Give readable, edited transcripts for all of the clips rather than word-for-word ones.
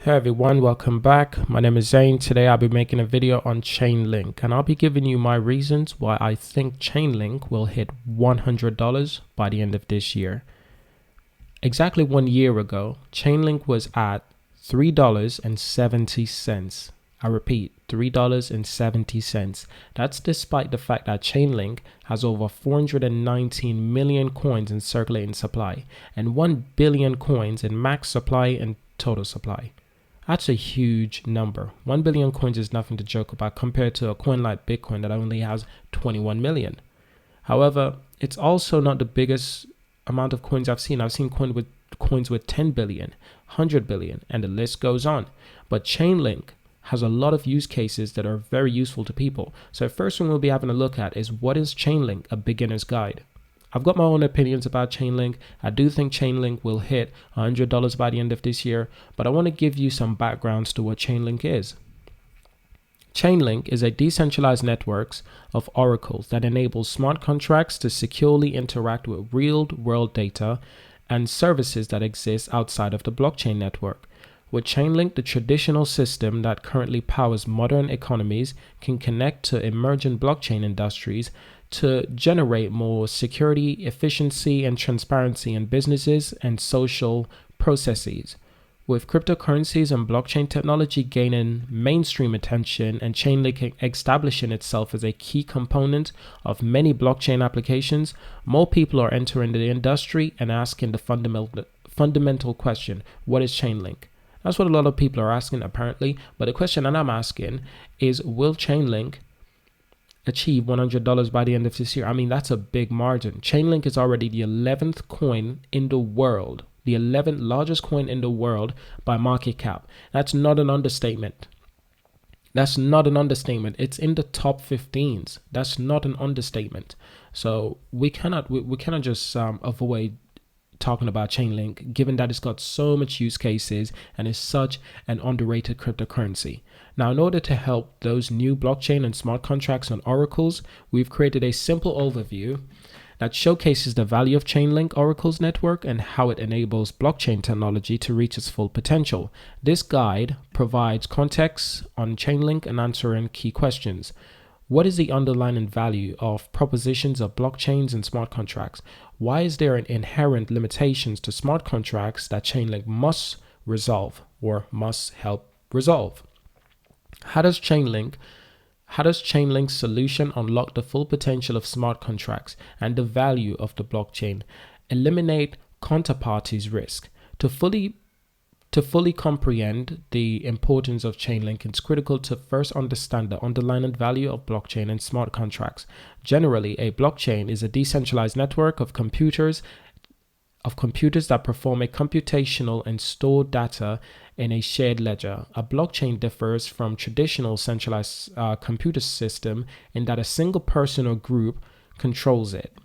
Hey everyone, welcome back. My name is Zane. Today I'll be making a video on Chainlink and I'll be giving you my reasons why I think Chainlink will hit $100 by the end of this year. Exactly 1 year ago, Chainlink was at $3.70. I repeat, $3.70. That's despite the fact that Chainlink has over 419 million coins in circulating supply and 1 billion coins in max supply and total supply. That's a huge number. 1 billion coins is nothing to joke about compared to a coin like Bitcoin that only has 21 million. However, it's also not the biggest amount of coins I've seen. I've seen coins with 10 billion, 100 billion, and the list goes on. But Chainlink has a lot of use cases that are very useful to people. So the first one we'll be having a look at is, what is Chainlink? A beginner's guide. I've got my own opinions about Chainlink. I do think Chainlink will hit $100 by the end of this year, but I want to give you some backgrounds to what Chainlink is. Chainlink is a decentralized network of oracles that enables smart contracts to securely interact with real-world data and services that exist outside of the blockchain network. With Chainlink, the traditional system that currently powers modern economies can connect to emerging blockchain industries to generate more security, efficiency, and transparency in businesses and social processes. With cryptocurrencies and blockchain technology gaining mainstream attention and Chainlink establishing itself as a key component of many blockchain applications, more people are entering the industry and asking the fundamental question, what is Chainlink? That's what a lot of people are asking apparently, but the question that I'm asking is, will Chainlink achieve $100 by the end of this year? I mean, that's a big margin. Chainlink is already the 11th coin in the world, the 11th largest coin in the world by market cap. That's not an understatement. That's not an understatement. It's in the top 15s. That's not an understatement. So we cannot just avoid talking about Chainlink, given that it's got so much use cases and is such an underrated cryptocurrency. Now, in order to help those new blockchain and smart contracts and oracles, we've created a simple overview that showcases the value of Chainlink Oracles network and how it enables blockchain technology to reach its full potential. This guide provides context on Chainlink and answering key questions. What is the underlying value of propositions of blockchains and smart contracts? Why is there an inherent limitations to smart contracts that Chainlink must resolve or must help resolve? How does Chainlink's solution unlock the full potential of smart contracts and the value of the blockchain? Eliminate counterparties risk. To fully comprehend the importance of Chainlink, it's critical to first understand the underlying value of blockchain and smart contracts. Generally, a blockchain is a decentralized network of computers that perform a computational and store data in a shared ledger. A blockchain differs from traditional centralized computer system in that a single person or group controls it.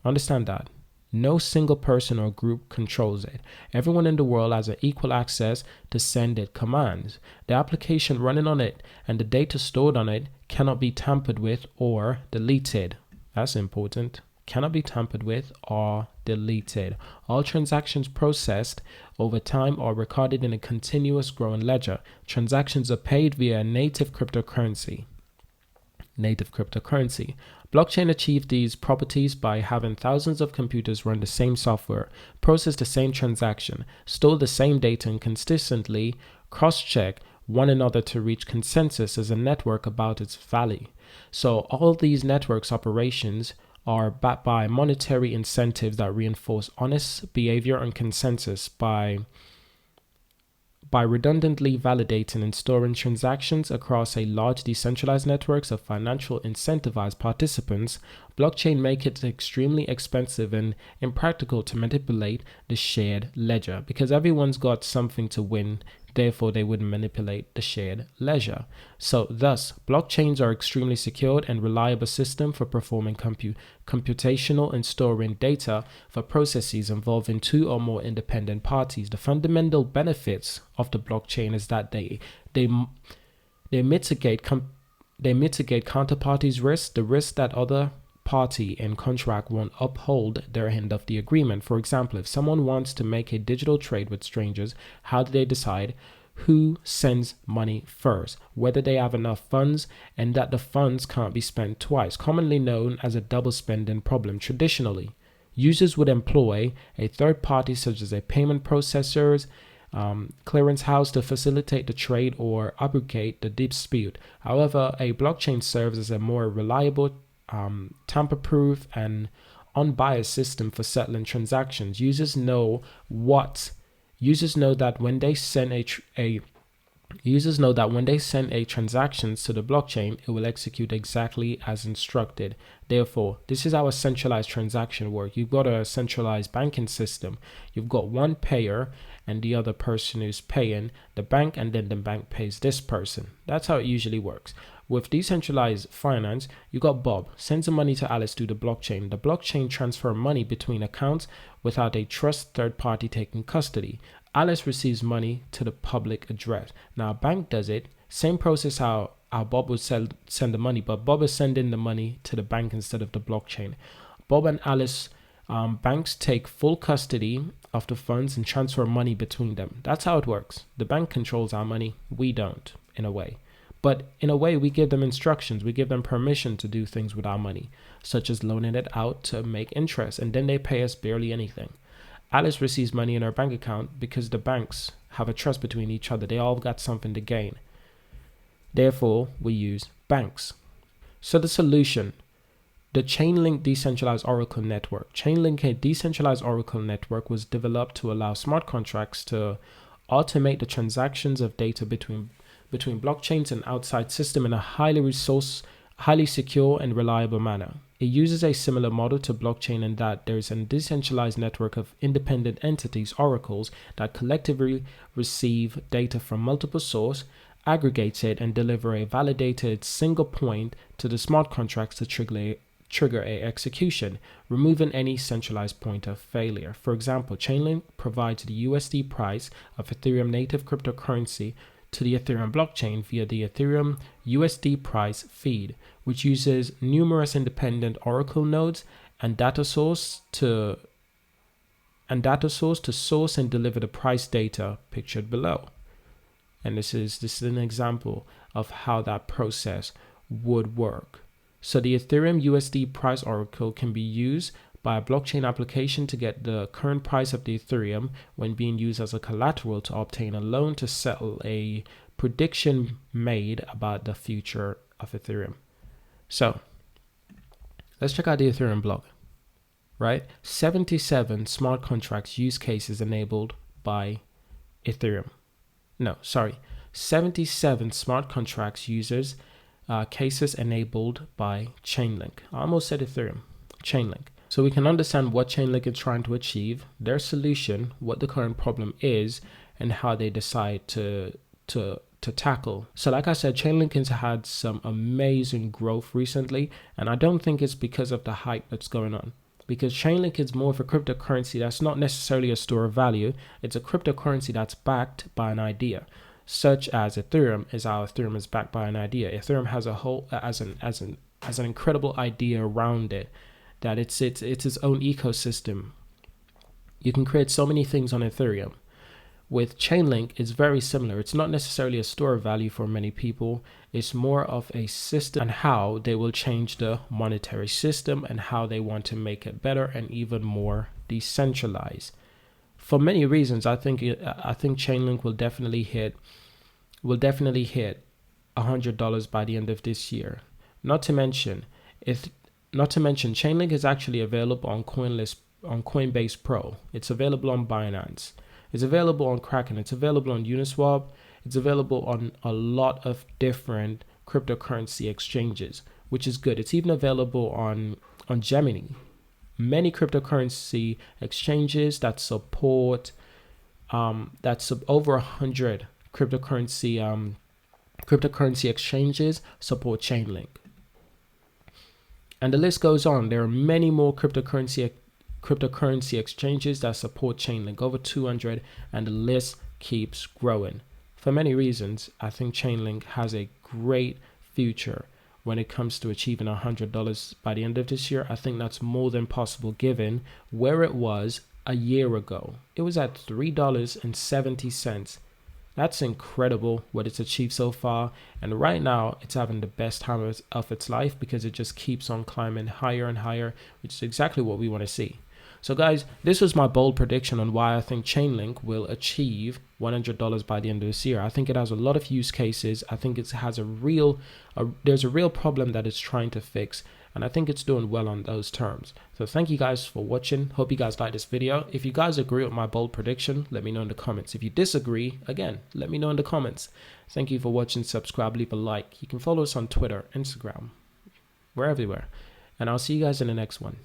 Understand that. No single person or group controls it. Everyone in the world has an equal access to send it commands. The application running on it and the data stored on it cannot be tampered with or deleted. That's important. Cannot be tampered with or deleted. All transactions processed over time are recorded in a continuous growing ledger. Transactions are paid via native cryptocurrency. Blockchain achieved these properties by having thousands of computers run the same software, process the same transaction, store the same data, and consistently cross-check one another to reach consensus as a network about its value. So all these networks operations are backed by monetary incentives that reinforce honest behavior and consensus by redundantly validating and storing transactions across a large decentralized networks of financial incentivized participants. Blockchain make it extremely expensive and impractical to manipulate the shared ledger because everyone's got something to win. Therefore, they would manipulate the shared ledger. So thus, blockchains are extremely secured and reliable system for performing computational and storing data for processes involving two or more independent parties. The fundamental benefits of the blockchain is that they mitigate counterparties risk, the risk that other party and contract won't uphold their end of the agreement. For example, if someone wants to make a digital trade with strangers, how do they decide who sends money first, whether they have enough funds, and that the funds can't be spent twice, commonly known as a double spending problem. Traditionally, users would employ a third party such as a payment processors, clearance house to facilitate the trade or abrogate the dispute. However, a blockchain serves as a more reliable, tamper-proof, and unbiased system for settling transactions. Users know that when they send transactions to the blockchain, it will execute exactly as instructed. Therefore, this is how a centralized transaction works. You've got a centralized banking system. You've got one payer and the other person who's paying the bank, and then the bank pays this person. That's how it usually works. With decentralized finance, you got Bob sends the money to Alice through the blockchain. The blockchain transfers money between accounts without a trust third party taking custody. Alice receives money to the public address. Now, a bank does it. Same process how Bob would send the money, but Bob is sending the money to the bank instead of the blockchain. Bob and Alice banks take full custody of the funds and transfer money between them. That's how it works. The bank controls our money. We don't, in a way. But in a way, we give them instructions. We give them permission to do things with our money, such as loaning it out to make interest, and then they pay us barely anything. Alice receives money in her bank account because the banks have a trust between each other. They all got something to gain. Therefore, we use banks. So the solution, the Chainlink Decentralized Oracle Network. Chainlink, a decentralized Oracle network, was developed to allow smart contracts to automate the transactions of data between blockchains and outside system in a highly secure and reliable manner. It uses a similar model to blockchain in that there is a decentralized network of independent entities, oracles, that collectively receive data from multiple sources, aggregates it, and deliver a validated single point to the smart contracts to trigger a execution, removing any centralized point of failure. For example, Chainlink provides the USD price of Ethereum native cryptocurrency to the Ethereum blockchain via the Ethereum USD price feed, which uses numerous independent Oracle nodes and data source to source and deliver the price data pictured below. And this is an example of how that process would work. So the Ethereum USD price oracle can be used by a blockchain application to get the current price of the Ethereum when being used as a collateral to obtain a loan to settle a prediction made about the future of Ethereum. So let's check out the Ethereum blog, right? 77 smart contracts use cases enabled by Ethereum. 77 smart contracts users cases enabled by Chainlink. I almost said Ethereum, Chainlink. So we can understand what Chainlink is trying to achieve, their solution, what the current problem is, and how they decide to tackle. So like I said, Chainlink has had some amazing growth recently, and I don't think it's because of the hype that's going on. Because Chainlink is more of a cryptocurrency that's not necessarily a store of value. It's a cryptocurrency that's backed by an idea, such as Ethereum is how Ethereum is backed by an idea. Ethereum has a whole as an incredible idea around it, that it's its own ecosystem. You can create so many things on Ethereum. With Chainlink, it's very similar. It's not necessarily a store of value for many people. It's more of a system and how they will change the monetary system and how they want to make it better and even more decentralized. For many reasons, I think Chainlink will definitely hit $100 by the end of this year. Not to mention, Chainlink is actually available on Coinbase Pro. It's available on Binance. It's available on Kraken. It's available on Uniswap. It's available on a lot of different cryptocurrency exchanges, which is good. It's even available on Gemini. Many cryptocurrency exchanges that support over 100 cryptocurrency exchanges support Chainlink. And the list goes on. There are many more cryptocurrency exchanges that support Chainlink, over 200, and the list keeps growing. For many reasons, I think Chainlink has a great future when it comes to achieving $100 by the end of this year. I think that's more than possible given where it was a year ago. It was at $3.70 That's incredible what it's achieved so far. And right now it's having the best time of its life because it just keeps on climbing higher and higher, which is exactly what we want to see. So guys, this was my bold prediction on why I think Chainlink will achieve $100 by the end of this year. I think it has a lot of use cases. I think it has there's a real problem that it's trying to fix. And I think it's doing well on those terms. So thank you guys for watching. Hope you guys like this video. If you guys agree with my bold prediction, let me know in the comments. If you disagree, again, let me know in the comments. Thank you for watching. Subscribe, leave a like. You can follow us on Twitter, Instagram. We're everywhere. And I'll see you guys in the next one.